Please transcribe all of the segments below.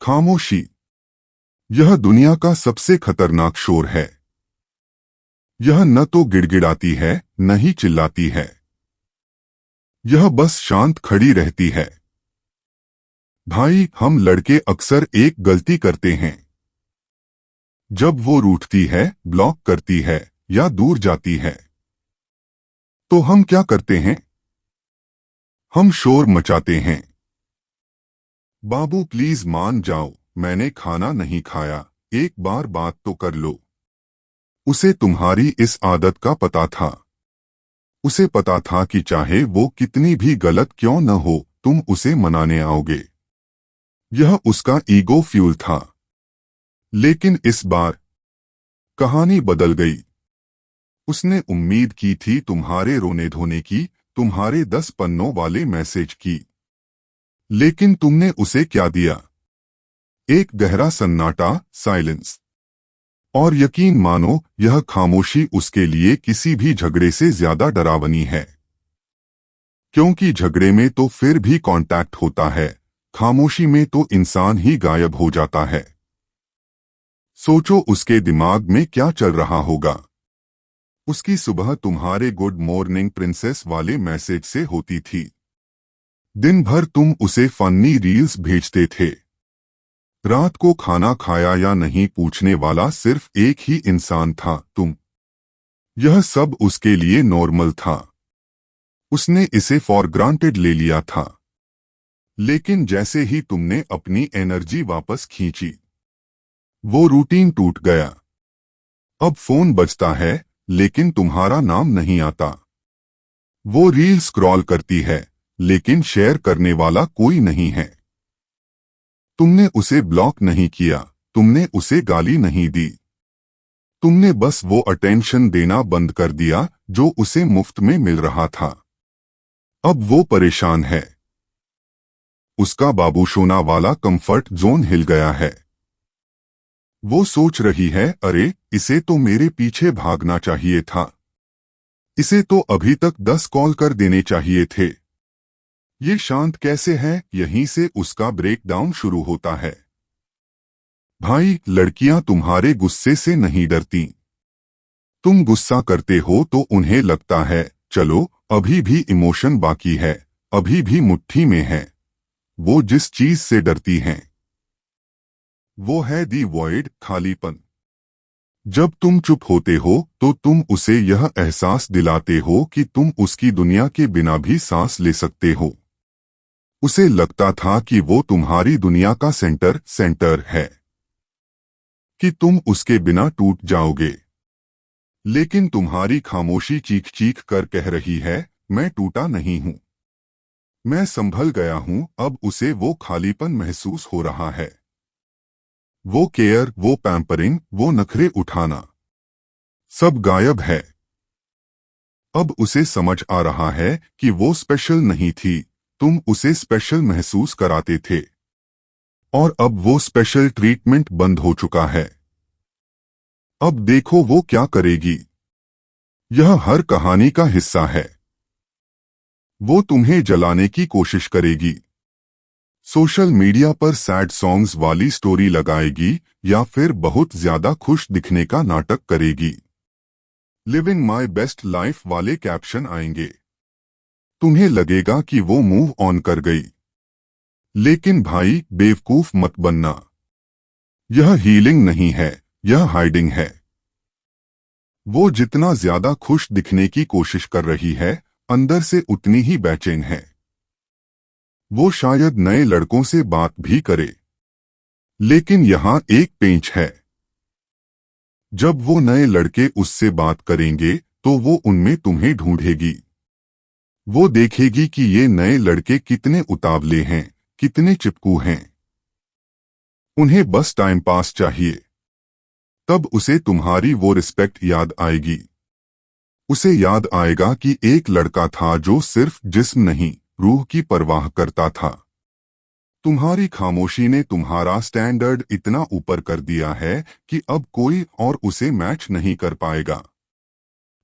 खामोशी, यह दुनिया का सबसे खतरनाक शोर है। यह न तो गिड़गिड़ाती है न ही चिल्लाती है। यह बस शांत खड़ी रहती है। भाई, हम लड़के अक्सर एक गलती करते हैं। जब वो रूठती है, ब्लॉक करती है या दूर जाती है, तो हम क्या करते हैं? हम शोर मचाते हैं। बाबू प्लीज मान जाओ, मैंने खाना नहीं खाया, एक बार बात तो कर लो। उसे तुम्हारी इस आदत का पता था। उसे पता था कि चाहे वो कितनी भी गलत क्यों न हो, तुम उसे मनाने आओगे। यह उसका ईगो फ्यूल था। लेकिन इस बार कहानी बदल गई। उसने उम्मीद की थी तुम्हारे रोने धोने की, तुम्हारे 10 पन्नों वाले मैसेज की। लेकिन तुमने उसे क्या दिया? एक गहरा सन्नाटा, साइलेंस। और यकीन मानो, यह खामोशी उसके लिए किसी भी झगड़े से ज्यादा डरावनी है। क्योंकि झगड़े में तो फिर भी कांटेक्ट होता है, खामोशी में तो इंसान ही गायब हो जाता है। सोचो उसके दिमाग में क्या चल रहा होगा। उसकी सुबह तुम्हारे गुड मॉर्निंग प्रिंसेस वाले मैसेज से होती थी। दिन भर तुम उसे फनी रील्स भेजते थे। रात को खाना खाया या नहीं पूछने वाला सिर्फ एक ही इंसान था, तुम। यह सब उसके लिए नॉर्मल था। उसने इसे फॉर ग्रांटेड ले लिया था। लेकिन जैसे ही तुमने अपनी एनर्जी वापस खींची, वो रूटीन टूट गया। अब फोन बजता है, लेकिन तुम्हारा नाम नहीं आता। वो रील स्क्रॉल करती है, लेकिन शेयर करने वाला कोई नहीं है। तुमने उसे ब्लॉक नहीं किया, तुमने उसे गाली नहीं दी। तुमने बस वो अटेंशन देना बंद कर दिया जो उसे मुफ्त में मिल रहा था। अब वो परेशान है। उसका बाबूशोना वाला कंफर्ट जोन हिल गया है। वो सोच रही है, अरे इसे तो मेरे पीछे भागना चाहिए था। इसे तो अभी तक 10 कॉल कर देने चाहिए थे। ये शांत कैसे है? यहीं से उसका ब्रेकडाउन शुरू होता है। भाई, लड़कियां तुम्हारे गुस्से से नहीं डरती। तुम गुस्सा करते हो तो उन्हें लगता है, चलो अभी भी इमोशन बाकी है, अभी भी मुट्ठी में है। वो जिस चीज से डरती हैं, वो है दी वॉइड, खालीपन। जब तुम चुप होते हो तो तुम उसे यह एहसास दिलाते हो कि तुम उसकी दुनिया के बिना भी सांस ले सकते हो। उसे लगता था कि वो तुम्हारी दुनिया का सेंटर है, कि तुम उसके बिना टूट जाओगे। लेकिन तुम्हारी खामोशी चीख चीख कर कह रही है, मैं टूटा नहीं हूं, मैं संभल गया हूं। अब उसे वो खालीपन महसूस हो रहा है। वो केयर, वो पैम्परिंग, वो नखरे उठाना, सब गायब है। अब उसे समझ आ रहा है कि वो स्पेशल नहीं थी, तुम उसे स्पेशल महसूस कराते थे। और अब वो स्पेशल ट्रीटमेंट बंद हो चुका है। अब देखो वो क्या करेगी। यह हर कहानी का हिस्सा है। वो तुम्हें जलाने की कोशिश करेगी। सोशल मीडिया पर सैड सॉन्ग्स वाली स्टोरी लगाएगी या फिर बहुत ज्यादा खुश दिखने का नाटक करेगी। लिविंग माई बेस्ट लाइफ वाले कैप्शन आएंगे। तुम्हें लगेगा कि वो मूव ऑन कर गई। लेकिन भाई, बेवकूफ मत बनना। यह हीलिंग नहीं है, यह हाइडिंग है। वो जितना ज्यादा खुश दिखने की कोशिश कर रही है, अंदर से उतनी ही बेचैन है। वो शायद नए लड़कों से बात भी करे, लेकिन यहां एक पेंच है। जब वो नए लड़के उससे बात करेंगे तो वो उनमें तुम्हें ढूंढेगी। वो देखेगी कि ये नए लड़के कितने उतावले हैं, कितने चिपकू हैं। उन्हें बस टाइम पास चाहिए। तब उसे तुम्हारी वो रिस्पेक्ट याद आएगी। उसे याद आएगा कि एक लड़का था जो सिर्फ जिस्म नहीं, रूह की परवाह करता था। तुम्हारी खामोशी ने तुम्हारा स्टैंडर्ड इतना ऊपर कर दिया है कि अब कोई और उसे मैच नहीं कर पाएगा।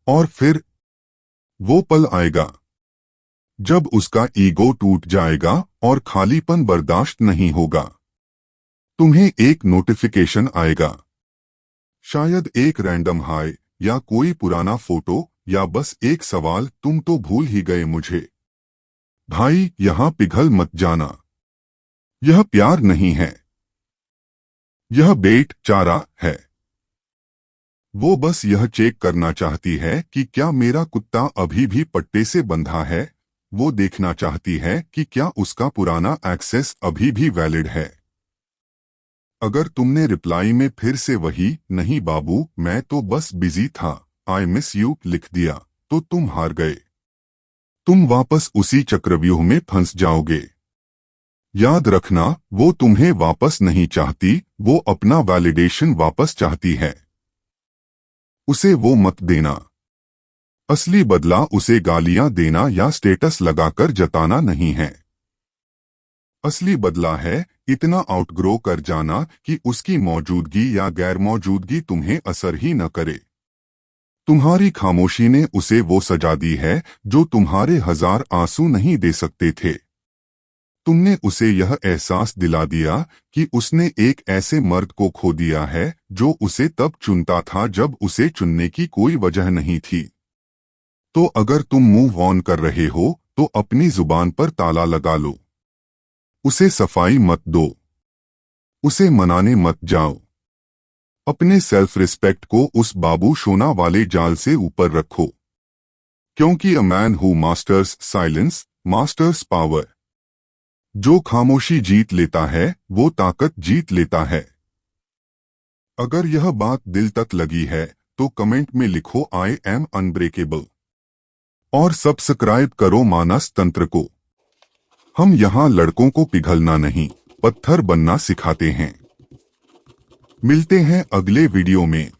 और फिर वो पल आएगा जब उसका ईगो टूट जाएगा और खालीपन बर्दाश्त नहीं होगा। तुम्हें एक नोटिफिकेशन आएगा, शायद एक रैंडम हाय या कोई पुराना फोटो या बस एक सवाल, तुम तो भूल ही गए मुझे। भाई, यहां पिघल मत जाना। यह प्यार नहीं है, यह बेट चारा है। वो बस यह चेक करना चाहती है कि क्या मेरा कुत्ता अभी भी पट्टे से बंधा है। वो देखना चाहती है कि क्या उसका पुराना एक्सेस अभी भी वैलिड है। अगर तुमने रिप्लाई में फिर से वही नहीं बाबू मैं तो बस बिजी था, आई मिस यू लिख दिया, तो तुम हार गए। तुम वापस उसी चक्रव्यूह में फंस जाओगे। याद रखना, वो तुम्हें वापस नहीं चाहती, वो अपना वैलिडेशन वापस चाहती है। उसे वो मत देना। असली बदला उसे गालियां देना या स्टेटस लगाकर जताना नहीं है। असली बदला है इतना आउटग्रो कर जाना कि उसकी मौजूदगी या गैर मौजूदगी तुम्हें असर ही न करे। तुम्हारी खामोशी ने उसे वो सजा दी है जो तुम्हारे 1000 आंसू नहीं दे सकते थे। तुमने उसे यह एहसास दिला दिया कि उसने एक ऐसे मर्द को खो दिया है जो उसे तब चुनता था जब उसे चुनने की कोई वजह नहीं थी। तो अगर तुम मूव ऑन कर रहे हो तो अपनी जुबान पर ताला लगा लो। उसे सफाई मत दो, उसे मनाने मत जाओ। अपने सेल्फ रिस्पेक्ट को उस बाबू सोना वाले जाल से ऊपर रखो, क्योंकि a man who masters silence masters power. जो खामोशी जीत लेता है वो ताकत जीत लेता है। अगर यह बात दिल तक लगी है तो कमेंट में लिखो आई एम अनब्रेकेबल और सब्सक्राइब करो मानस तंत्र को। हम यहाँ लड़कों को पिघलना नहीं, पत्थर बनना सिखाते हैं। मिलते हैं अगले वीडियो में।